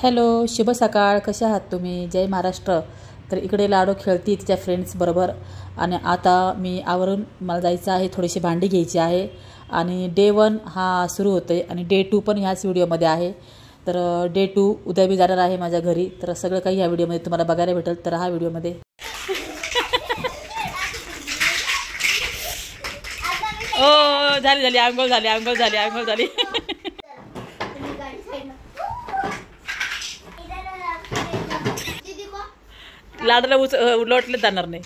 Hello, शुभ सकाळ. कशा आहात तुम्ही? जय महाराष्ट्र. तर इकडे लाडू खेळती तिच्या फ्रेंड्सबरोबर आणि आता मी आवरून मला जायचं आहे, थोडीशी भांडी घ्यायची आहे आणि डे 1 हा सुरू होतोय आणि डे 2 पण ह्याच व्हिडिओमध्ये आहे. तर डे 2 उद्या मी जाणार आहे माझ्या घरी. तर सगळं काही ह्या व्हिडिओमध्ये तुम्हाला बघायला भेटेल. तर हा व्हिडिओमध्ये ओ झाली आंघोळ झाली. लाडूला लोटले जाणार नाही.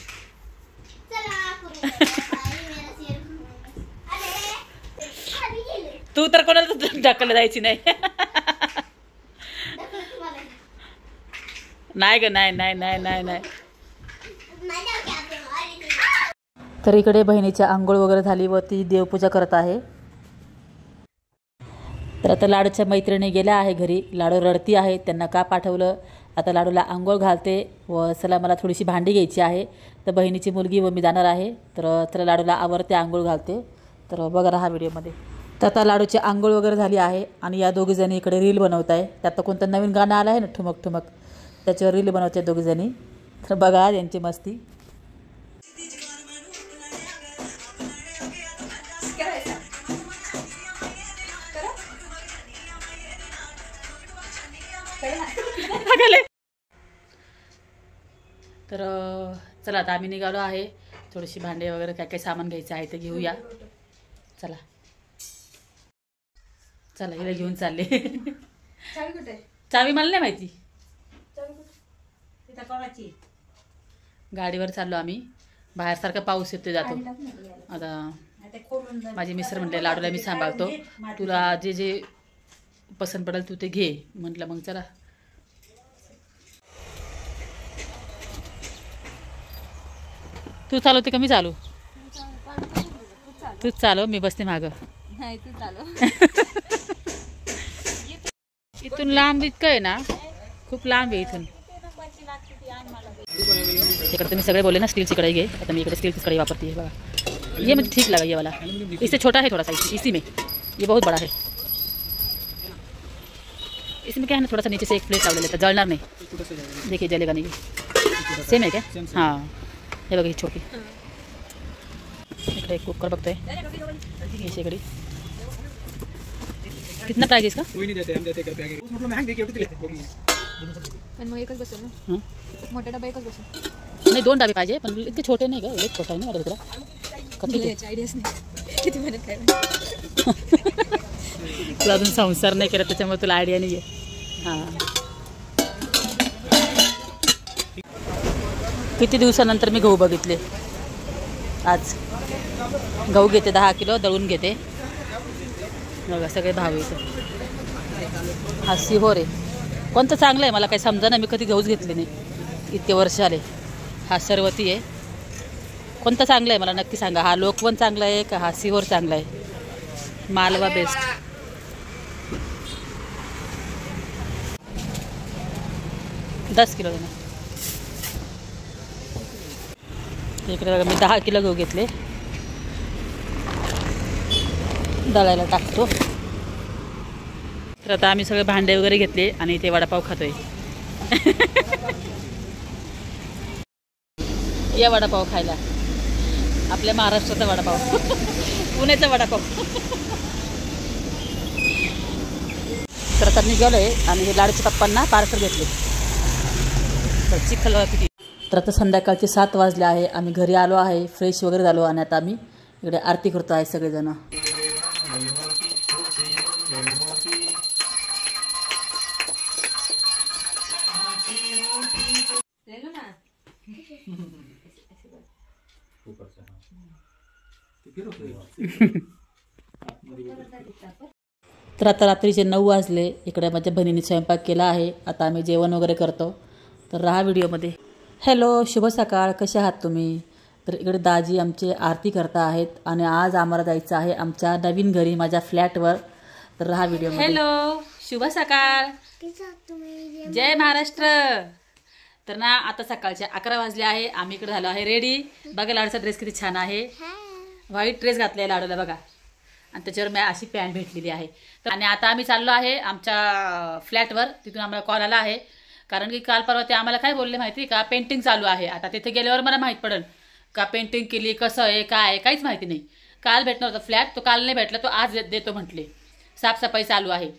तू तर कोणाला ढकलला जायची नाही. नाही ग, नाही. तर इकडे बहिणीची आंघोळ वगैरे झाली व ती देवपूजा करत आहे. तर आता लाडूच्या मैत्रिणी गेल्या आहे घरी. लाडू रडती आहे, त्यांना का पाठवलं. आता लाडूला आंघोळ घालते व चला मला थोडीशी भांडी घ्यायची आहे. तर बहिणीची मुलगी व मी जाणार आहे. तर चला लाडूला आवरते, आंघोळ घालते. तर बघा हा व्हिडिओमध्ये. तर आता लाडूची आंघोळ वगैरे झाली आहे आणि या दोघीजणी इकडे रील बनवत आहे. त्यात कोणतं नवीन गाणं आलं आहे ना, ठुमक ठुमक, त्याच्यावर रील बनवते दोघीजणी. तर बघा यांची मस्ती. तर चला आता आम्ही निघालो आहे. थोडीशी भांडे वगैरे काय काय सामान घ्यायचं आहे ते घेऊया. चला हिला घेऊन चालले. चावी मला नाही माहिती. गाडीवर चाललो आम्ही. बाहेर सारखा पाऊस येतो जातो. आता माझे मिस्टर म्हटले लाडूला मी सांभाळतो, तुला जे जे पसंत पडेल तू ते घे. म्हटलं मग चला. तू चालवते का मी चालू? तूच चालव, मी बसते मागं. इथून लांब इतकं आहे ना, खूप लांब आहे इथून. इकडे तुम्ही सगळे बोले ना स्टीलची कढ़ाई घे. आता मी इकडे स्टीलची कढ़ाई वापरती है. बघा ये मुझे ठीक लगा ये वाला. इससे छोटा है थोड़ा सा इसी में, ये बहुत बड़ा है. इसमें क्या है ना, थोड़ा सा नीचे से एक प्लेट डाल लेता, जलना नहीं. देखिए जलेगा नहीं. सेम है क्या? हाँ हे बघा ही छोटी. इकडे एक कुकर बघतोय. इकडे कितना प्राइस इसका? कोई नहीं देते, हम देते घर पे आके. मतलब महंग देके उठते पण मग एकच बसेल ना. मोठा डबा एकच बसेल. नाही 2 डबे पाहिजे, पण इतके छोटे नाही का. एक छोटा आहे ना माझ्या तुला. कधी याची आयडियाच नाही किती मेहनत काय. तू अजून संसार नाही केला त्याच्यामुळे तुला आयडिया नाही आहे. हां, किती दिवसानंतर मी गहू बघितले. आज गहू घेते 10 किलो दळून घेते. बघा सगळे भाव इथं. हा सिहोर आहे. कोणतं चांगलं आहे मला काही समजा ना. मी कधी गहूच घेतले नाही, इतके वर्ष आले. हा सरवती आहे. कोणतं चांगलं आहे मला नक्की सांगा. हा लोकवन चांगला आहे का हा सिहोर चांगला आहे? मालवा बेस्ट. दस किलो देणार. इकडे बघा मी 10 किलो गहू घेतले. दळायला टाकतो. तर आता आम्ही सगळे भांडे वगैरे घेतले आणि इथे वडापाव खातोय. या वडापाव खायला. आपल्या महाराष्ट्राचा वडापाव. पुण्याचा वडापाव. तर आता निघालोय आणि हे लाडूच्या पप्पांना पार्सल घेतले. तर चिखल किती. तर आता संध्याकाळचे 7 वाजले आहे. आम्ही घरी आलो आहे, फ्रेश वगैरे झालो आणि आता आम्ही इकडे आरती करतो आहे सगळेजण. तर आता रात्रीचे 9 वाजले. इकडे माझ्या बहिणीने स्वयंपाक केला आहे. आता आम्ही जेवण वगैरे करतो. तर राहा व्हिडिओमध्ये. हॅलो, शुभ सकाळ. कशा आहात तुम्ही? तर इकडे दाजी आमचे आरती करता आहेत आणि आज आम्हाला जायचं आहे आमच्या नवीन घरी, माझ्या फ्लॅटवर. तर राहा व्हिडिओमध्ये. हॅलो, शुभ सकाळ. जय महाराष्ट्र. तर ना आता सकाळचे 11 वाजले आहे. आम्ही इकडे झालो आहे रेडी. बघा लाडूचा ड्रेस किती छान आहे. व्हाईट ड्रेस घातलाय लाडूला बघा. आणि त्याच्यावर मी अशी पॅन्ट भेटलेली आहे. तर आणि आता आम्ही चाललो आहे आमच्या फ्लॅटवर. तिथून आम्हाला कॉल आला आहे, कारण की काल परवा ते आम्हाला काय बोलले माहिती का, पेंटिंग चालू आहे. आता तिथे गेल्यावर मला माहीत पडेल का पेंटिंग केली, कसं आहे, काय आहे, काहीच माहिती नाही. काल भेटणार होता फ्लॅट, तो काल नाही भेटला, तो आज देतो म्हटले. साफसफाई चालू आहे.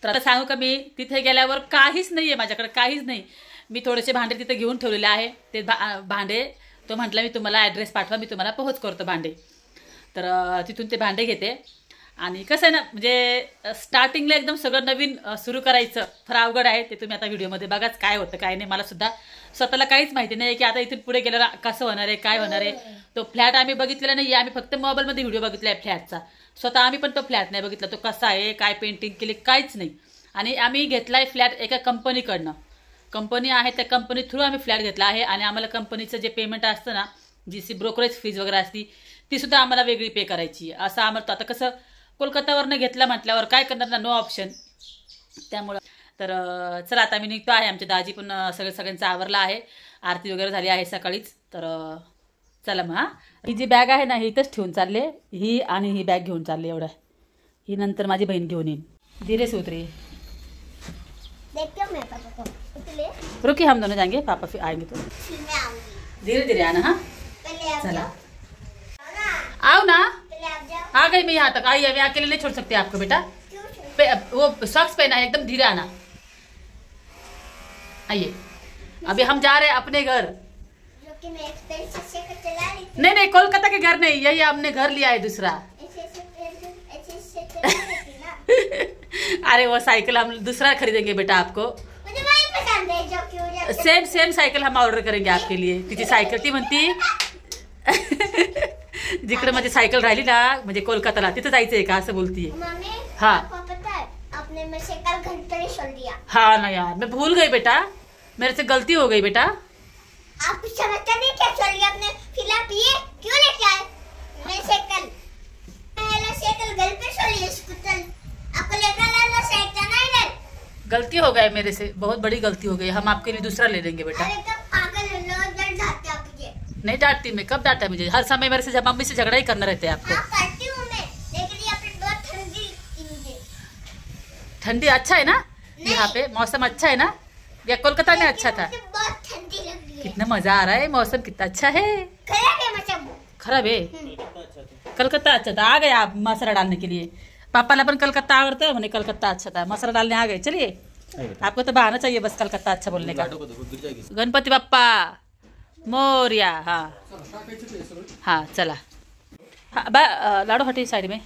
तर आता सांगू का, मी तिथे गेल्यावर काहीच नाही आहे माझ्याकडे, काहीच नाही. मी थोडेसे भांडे तिथे घेऊन ठेवलेले आहे. ते भांडे तो म्हटलं मी तुम्हाला ॲड्रेस पाठवा, मी तुम्हाला पोहोच करतो भांडे. तर तिथून ते भांडे घेते. आणि कसं आहे ना, म्हणजे स्टार्टिंगला एकदम सगळं नवीन सुरू करायचं फार अवघड आहे. ते तुम्ही आता व्हिडिओमध्ये बघाच काय होतं काय नाही. मला सुद्धा स्वतःला काहीच माहिती नाही की आता इथून पुढे गेल्यावर कसं होणार आहे, काय होणार आहे. तो फ्लॅट आम्ही बघितलेला नाही आहे, आम्ही फक्त मोबाईलमध्ये व्हिडिओ बघितला आहे फ्लॅटचा. स्वतः आम्ही पण तो फ्लॅट नाही बघितला, तो कसा आहे, काय पेंटिंग केली, काहीच नाही. आणि आम्ही घेतला आहे फ्लॅट एका कंपनीकडनं. कंपनी आहे, त्या कंपनी थ्रू आम्ही फ्लॅट घेतला आहे. आणि आम्हाला कंपनीचं जे पेमेंट असतं ना, जी ब्रोकरेज फीज वगैरे असती, ती सुद्धा आम्हाला वेगळी पे करायची. असं आम्हाला आता कसं कोलकातावरनं घेतला म्हटल्यावर काय करणार ना, नो ऑप्शन. त्यामुळं तर चला आता मी निघतो आहे. आमच्या दाजी पण सगळ्यांचं आवरलं आहे, आरती वगैरे झाली आहे सकाळीच. तर चला मग. ही जी बॅग आहे ना, ही इथंच ठेवून चालले, ही आणि ही बॅग घेऊन चालले. एवढं ही नंतर माझी बहीण घेऊन येईन. धीरे से उतरिए, रुकी, हम दोनों जाएंगे, पापा फिर आएंगे तो धीरे धीरे आना. हाँ चला, आओ ना. आ गई मैं यहाँ तक आई, अभी अकेले नहीं छोड़ सकते आपको बेटा. वो सॉक्स पहना है, एकदम धीरे आना. आइए, अभी हम जा रहे हैं अपने घर. नहीं नहीं, कोलकाता के घर नहीं, यही हमने घर लिया है दूसरा. अरे वो साइकिल हम दूसरा खरीदेंगे बेटा आपको. सेम सायकल हम ऑर्डर करेंगे आपके लिए. तिची सायकल ती म्हणती जिकडे माझी सायकल राहिली ना, म्हणजे कोलकाताला, तिथं जायचंय का असं बोलतीये. हाँ आपने मेरे से कल घर पर ही छोड़ दिया. हाँ ना यार, मैं भूल गई बेटा, मेरे से गलती हो गई बेटा. आप कुछ समझते नहीं क्या छोड़ दिया आपने, फिर आप ये क्यों लेके आए मेरी साइकिल. मेरा साइकिल घर पे छोड़ दिया स्कूटर, आपको लेकर आना साइकिल ना इधर. गलती हो गई मेरे से, बहुत बड़ी गलती हो गई. हम आपके लिए दूसरा ले लेंगे बेटा. अरे कब पागल लोग डर जाते आप मुझे. नहीं डांटती मैं, कब डांटा मुझे. हर समय मेरे से मम्मी से झगड़ा ही करना रहते हैं आपको. हाँ करती हूँ मैं, लेकिन यहाँ पे बहुत ठंडी लगती मुझे. ठंडी अच्छा है ना यहाँ पे, मौसम अच्छा है ना. या कोलकाता में अच्छा था. मुझे बहुत ठंडी लग रही है. कितना मजा आ रहा है, मौसम कितना अच्छा है. खराब है मतलब. खराब है. कलकत्ता अच्छा था. आ गए आप मसाला डालने के लिए. पापाला पण कलकत्ता आवडता है, मैंने कलकत्ता अच्छा था, मसाला डालने आ गए. चलिए, आपको तो बहाना चाहिए बस कलकत्ता अच्छा बोलने का. गणपति बाप्पा मोरया. हाँ हाँ चला. हाँ लाडू हटी साइड में.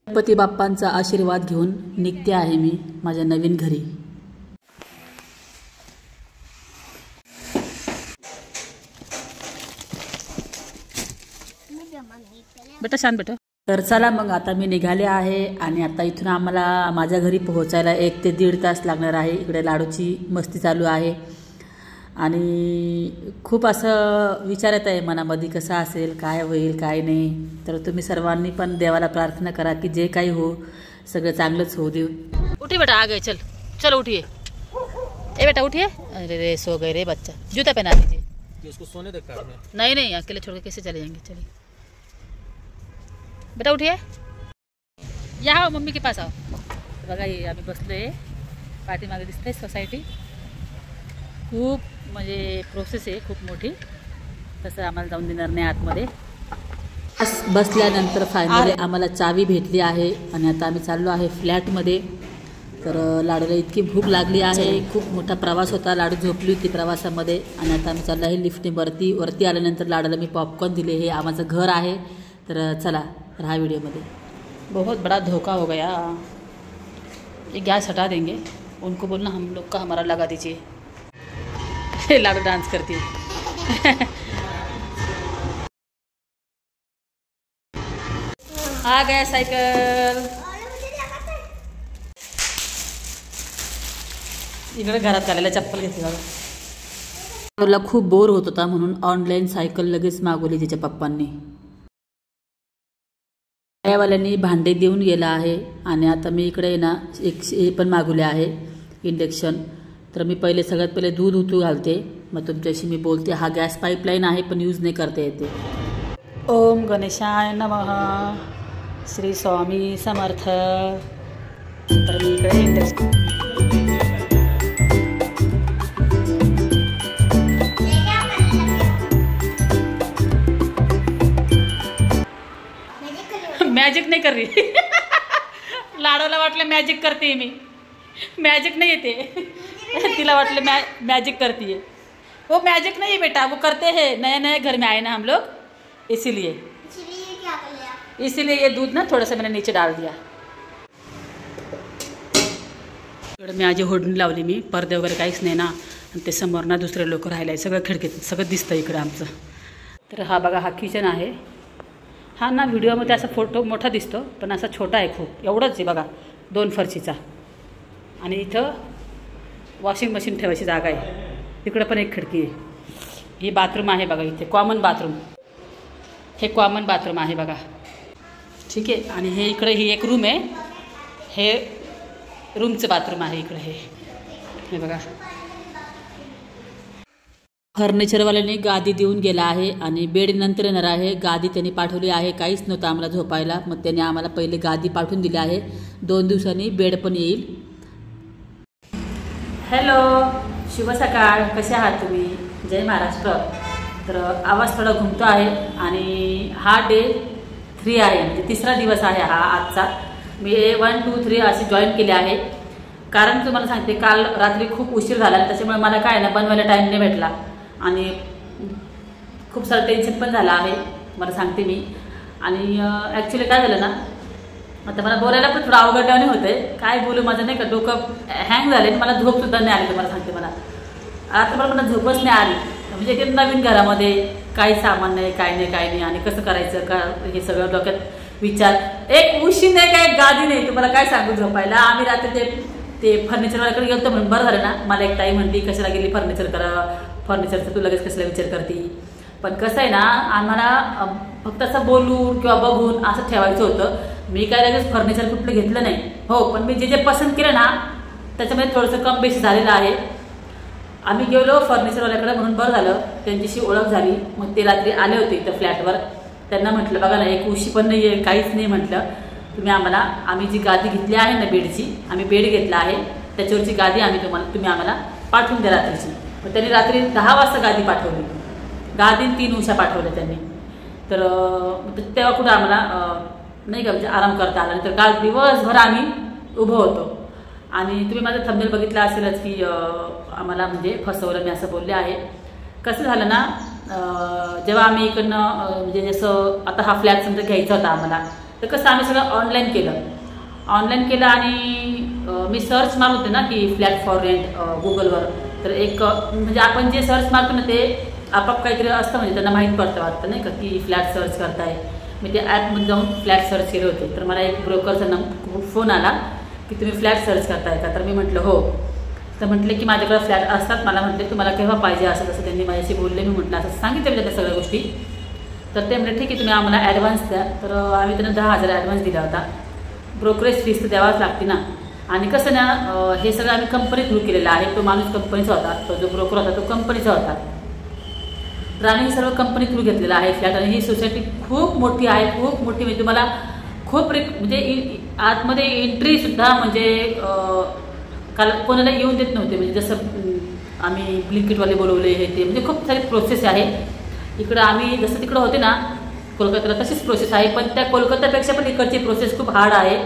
गणपती बाप्पांचा आशीर्वाद घेऊन निघते आहे मी माझ्या नवीन घरी. बेटा शांत बेटा. तर चला मग आता मी निघाले आहे. आणि आता इथून आम्हाला माझ्या घरी पोहोचायला 1 ते 1.5 तास लागणार आहे. इकडे लाडूची मस्ती चालू आहे आणि खूप असं विचार येत आहे मनामध्ये, कसं असेल, काय होईल, काय नाही. तर तुम्ही सर्वांनी पण देवाला प्रार्थना करा की जे काही हो सगळं चांगलंच होऊ देऊ. उठिए बेटा, आ गए. चल चलो उठिए. ए बेटा उठिए. अरे रे सो गए रे बच्चा. जूता पहना दीजिए. इसको सोने देखा है. नहीं नहीं, अकेले छोड़ के कैसे चले जाएंगे. चलिए बेटा उठिए. या हो मम्मी के पास आओ. बघा हे आम्ही बसलोय, पाठीमागे दिसते सोसायटी. खूप म्हणजे प्रोसेस आहे खूप मोठी, तसं आम्हाला जाऊन देणार नाही आतमध्ये. बसल्यानंतर फायनली आम्हाला चावी भेटली आहे आणि आता आम्ही चाललो आहे फ्लॅटमध्ये. तर लाडूला इतकी भूक लागली आहे, खूप मोठा प्रवास होता, लाडू झोपली होती प्रवासामध्ये. आणि आता आम्ही चाललो आहे लिफ्टने वरती आल्यानंतर लाडूला मी पॉपकॉर्न दिले. हे आमचं घर आहे. तर चला रहा वीडियो में. बहुत बड़ा धोखा हो गया. ये गैस हटा देंगे, उनको बोलना हम लोग का हमारा लगा दीजिए. लाडू डांस करती है. आ गया सायकल. इकडे घरात घालायला चप्पल घेतली. लाडूला खूप बोर होत होता म्हणून ऑनलाईन सायकल लगेच मागवली तिच्या पप्पांनी. वाल्यांनी भांडे देऊन गेला आहे. आणि आता मी इकडे ना हे पण मागवले आहे इंडक्शन. तर मी सगळ्यात पहिले दूध उतू घालते, मग तुमच्याशी मी बोलते. हा गॅस पाईपलाईन आहे पण यूज नाही करता येते. ओम गणेशाय नमः. श्री स्वामी समर्थ. तर मी इकडे मॅजिक नाही कर रही. लाडोला वाटलं मॅजिक करते मी. मॅजिक नहीं येते. तिला वाटलं मैजिक करती है. वो मैजिक नहीं है बेटा, वो करते हैं. नए नए घर में आए ना हम लोग, इसीलिए क्या कर लिया? इसीलिए ये दूध ना थोड़ा सा मैंने नीचे डाल दिया. इकडे मी आजी होडून लावली मी. पडदे वगैरे काहीच नाही ना. आणि ते समोर ना दुसरे लोक राहिले. सगळं खिडकीत सगळं दिसतं इकडे आमचं. तर हा बघा, हा किचन आहे. हा ना व्हिडिओमध्ये असा फोटो मोठा दिसतो, पण असा छोटा आहे खूप. एवढंच आहे बघा, 2 फरशीचा. आणि इथं वॉशिंग मशीन ठेवायची जागा आहे. इकडं पण एक खिडकी आहे. ही बाथरूम आहे बघा. इथे कॉमन बाथरूम. हे कॉमन बाथरूम आहे बघा. ठीक आहे. आणि हे इकडे ही एक रूम आहे. हे रूमचं बाथरूम आहे इकडे. हे बघा. फर्निचरवाल्याने गादी देऊन गेला आहे आणि बेड नंतर येणार आहे. गादी त्यांनी पाठवली आहे. काहीच नव्हतं आम्हाला झोपायला. मग त्यांनी आम्हाला पहिले गादी पाठवून दिली आहे. 2 दिवसांनी बेड पण येईल. हॅलो, शुभ सकाळ. कसे आहात तुम्ही? जय महाराष्ट्र. तर आवाज थोडा घुमतो आहे. आणि हा डे 3 आहे, म्हणजे 3रा दिवस आहे हा आजचा. मी 1, 2, 3 असे जॉईन केले आहे. कारण तुम्हाला सांगते, काल रात्री खूप उशीर झाला. त्याच्यामुळे मला काय ना बनवायला टाईम नाही भेटला. आणि खूप सारं टेन्शन पण झालं आहे, मला सांगते मी. आणि ॲक्च्युली काय झालं ना, आता मला बोलायला पण थोडं अवघडल्याने होतं आहे. काय बोलू, माझं नाही का डोकं हँग झाले. मला झोपसुद्धा नाही आली. तुम्हाला सांगते, मला आता मला झोपच नाही आली. म्हणजे ते नवीन घरामध्ये काही सामान नाही, काय नाही. आणि कसं करायचं का हे सगळं डोक्यात विचार. एक उशी नाही, काय गादी नाही. तुम्हाला काय सांगू झोपायला. आम्ही रात्री ते फर्निचरवाल्याकडे गेलो म्हणून बरं झालं ना. मला एक ताई म्हणली, कशाला गेली फर्निचर करा, फर्निचरचं तू लगेच कसला विचार करते. पण कसं आहे ना, आम्हाला फक्त असं बोलून किंवा बघून असं ठेवायचं होतं. मी काय लगेच फर्निचर कुठलं घेतलं नाही. हो, पण मी जे पसंत केलं ना, त्याच्यामध्ये थोडंसं कम बेशी झालेलं आहे. आम्ही गेलो फर्निचरवाल्याकडे म्हणून बरं झालं, त्यांच्याशी ओळख झाली. मग ते रात्री आले होते इथं फ्लॅटवर. त्यांना म्हटलं, बघा ना, एक उशी पण नाही आहे, काहीच नाही. म्हटलं तुम्ही आम्ही जी गादी घेतली आहे ना बेडची, आम्ही बेड घेतला आहे, त्याच्यावरची गादी तुम्ही आम्हाला पाठवून द्या रात्रीची. मग त्यांनी रात्री 10 वाजता गादी पाठवली. गादी 3 उशा पाठवल्या त्यांनी. तर तेव्हा कुठं आम्हाला नाही का म्हणजे आराम करता आला. तर काल दिवसभर आम्ही उभं होतो. आणि तुम्ही माझं थंबनेल बघितलं असेलच की आम्हाला म्हणजे फसवलं मी असं बोलले आहे. कसं झालं ना, जेव्हा आम्ही इकडनं म्हणजे जसं आता हा फ्लॅट समजा घ्यायचा होता आम्हाला, तर कसं आम्ही सगळं ऑनलाईन केलं. आणि मी सर्च मारत होते ना की फ्लॅट फॉर रेंट गुगलवर. तर एक म्हणजे आपण जे सर्च मारतो ना, ते आपाप काहीतरी असतं, म्हणजे त्यांना माहीत पडतं वाटतं नाही का की फ्लॅट सर्च करताय. मी ते ॲपमध्ये जाऊन फ्लॅट सर्च केले होते. तर मला एक ब्रोकरचा फोन आला की तुम्ही फ्लॅट सर्च करताय का. तर मी म्हटलं हो. तर म्हटले की माझ्याकडे फ्लॅट असतात. मला म्हटले तुम्हाला केव्हा पाहिजे असं तसं त्यांनी माझ्याशी बोलले. मी म्हटलं असं सांगितलं त्या सगळ्या गोष्टी. तर ते म्हटले ठीक आहे, तुम्ही आम्हाला ॲडव्हान्स द्या. तर आम्ही त्यांना 10,000 ॲडव्हान्स दिला होता. ब्रोकरेज फीस तर द्यावाच लागते ना. आणि कसं ना, हे सगळं आम्ही कंपनी थ्रू केलेलं आहे. तो माणूस कंपनीचा होता, तो जो ब्रोकर होता तो कंपनीचा होता. तर आम्ही सर्व कंपनी थ्रू घेतलेला आहे फ्लॅट. आणि ही सोसायटी खूप मोठी आहे, खूप मोठी. म्हणजे तुम्हाला खूप म्हणजे आतमध्ये एंट्रीसुद्धा म्हणजे काल कोणाला येऊन देत नव्हते. म्हणजे जसं आम्ही ब्लिंकिटवाले बोलवले हे ते, म्हणजे खूप सारी प्रोसेस आहे. इकडं आम्ही जसं तिकडं होते ना कोलकात्याला, तशीच प्रोसेस आहे. पण त्या कोलकात्यापेक्षा पण इकडची प्रोसेस खूप हार्ड आहे.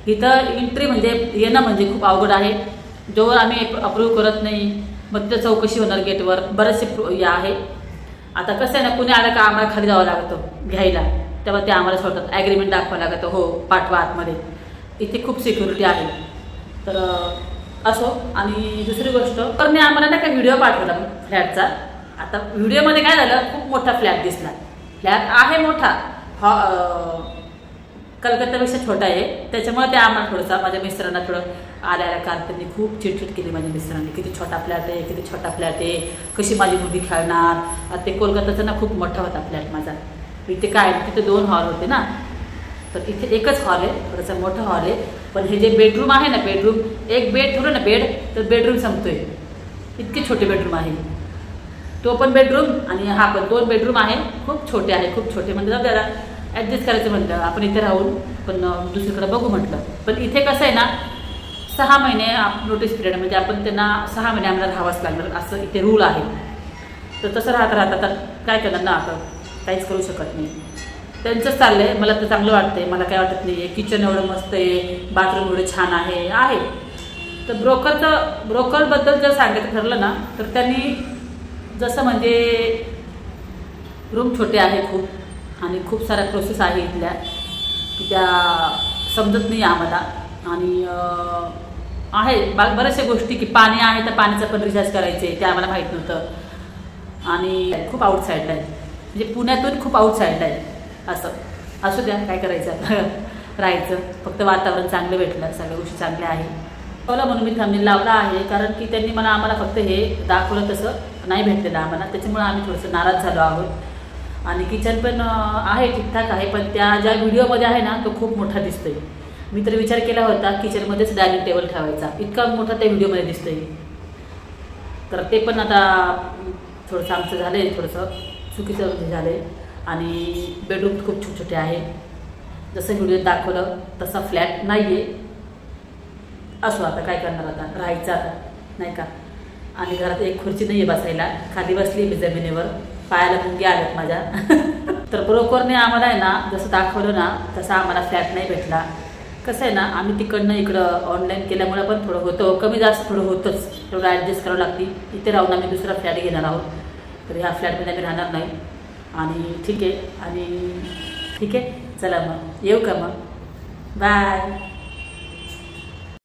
इथं एंट्री म्हणजे येणं म्हणजे खूप अवघड आहे. जोवर आम्ही अप्रूव्ह करत नाही, मग तिथं चौकशी होणार गेटवर. बरेचसे आहे. आता कसं आहे ना, कुणी आलं का आम्हाला खाली जावं लागतं घ्यायला. तेव्हा ते आम्हाला सोडतात. ॲग्रीमेंट दाखवावं लागतं, हो पाठवा आतमध्ये. इथे खूप सिक्युरिटी आहे. तर असो. आणि दुसरी गोष्ट, तर मी आम्हाला नाही का व्हिडिओ पाठवला फ्लॅटचा. आता व्हिडिओमध्ये काय झालं, खूप मोठा फ्लॅट दिसला. फ्लॅट आहे मोठा, कलकत्त्यापेक्षा छोटा आहे. त्याच्यामुळे ते आम्हाला थोडंसं, माझ्या मिस्टरांना थोडं आल्या काल त्यांनी खूप चिडचिड केली माझ्या मिस्टरांनी. किती छोटा फ्लॅट आहे, किती छोटा फ्लॅट आहे, कशी माझी मुलगी खेळणार. ते कोलकाताचा ना खूप मोठा होता फ्लॅट माझा. इथे काय, तिथे 2 हॉल होते ना, तर इथे एकच हॉल आहे, थोडंसं मोठं हॉल आहे. पण हे जे बेडरूम आहे ना, बेडरूम एक बेड ठेवलं ना, बेड तर बेडरूम संपतोय. इतके छोटे बेडरूम आहे. तो पण बेडरूम आणि हा पण 2 बेडरूम आहे. खूप छोटे आहे, खूप छोटे. म्हणजे जाऊ द्या ॲडजस्ट करायचं म्हटलं आपण इथे राहून, पण दुसरीकडे बघू म्हटलं. पण इथे कसं आहे ना 6 महिने नोटीस पिरियड, म्हणजे आपण त्यांना 6 महिने आम्हाला राहावंच लागणार असं इथे रूल आहे. तर तसं राहता तर काय करणार ना, आता काहीच करू शकत नाही. त्यांचंच चाललं आहे. मला तर चांगलं वाटतंय, मला काय वाटत नाही आहे. किचन एवढं मस्त आहे, बाथरूम एवढं छान आहे. तर ब्रोकरबद्दल जर सांगायचं ठरलं ना तर त्यांनी जसं म्हणजे रूम छोटे आहे खूप, आणि खूप साऱ्या प्रोसेस आहे इथल्या की त्या समजत नाही आम्हाला. आणि आहे बऱ्याचशा गोष्टी की पाणी आहे तर पाण्याचं पण रिचार्ज करायचे ते आम्हाला माहीत नव्हतं. आणि खूप आउटसाईडला आहे, म्हणजे पुण्यातून खूप आउटसाईडला आहे. असं असू द्या, काय करायचं राहायचं. फक्त वातावरण चांगलं भेटलं, सगळ्या गोष्टी चांगल्या आहे. म्हणून मी थंबनेल लावला आहे, कारण की त्यांनी आम्हाला फक्त हे दाखवलं तसं नाही भेटलेलं आम्हाला, त्याच्यामुळे आम्ही थोडंसं नाराज झालो आहोत. आणि किचन पण आहे ठीकठाक आहे, पण त्या ज्या व्हिडिओमध्ये आहे ना तो खूप मोठा दिसतोय. मी तर विचार केला होता किचनमध्येच डायनिंग टेबल ठेवायचा, इतका मोठा त्या व्हिडिओमध्ये दिसतोय. तर ते पण आता थोडंसं आमचं झालं आहे, थोडंसं चुकीचं झालं आहे. आणि बेडरूम खूप छोटे छोटे आहे, जसं व्हिडिओत दाखवलं तसा फ्लॅट नाही आहे. असो आता काय करणार, आता राहायचं आता नाही का. आणि घरात एक खुर्ची नाही आहे बसायला, खाली बसली मी जमिनीवर, पायाला मुंगी आल्यात माझ्या. तर ब्रोकरने आम्हाला आहे ना जसं दाखवलं ना तसा आम्हाला फ्लॅट नाही भेटला. कसं आहे ना, आम्ही तिकडनं इकडं ऑनलाईन केल्यामुळे पण थोडं होतं, कमी जास्त थोडं होतंच, थोडं ॲडजस्ट करावं लागते. इथे राहून आम्ही दुसरा फ्लॅट घेणार आहोत, तर ह्या फ्लॅटमध्ये आम्ही राहणार नाही. आणि ठीक आहे, चला मग येऊ का मग, बाय.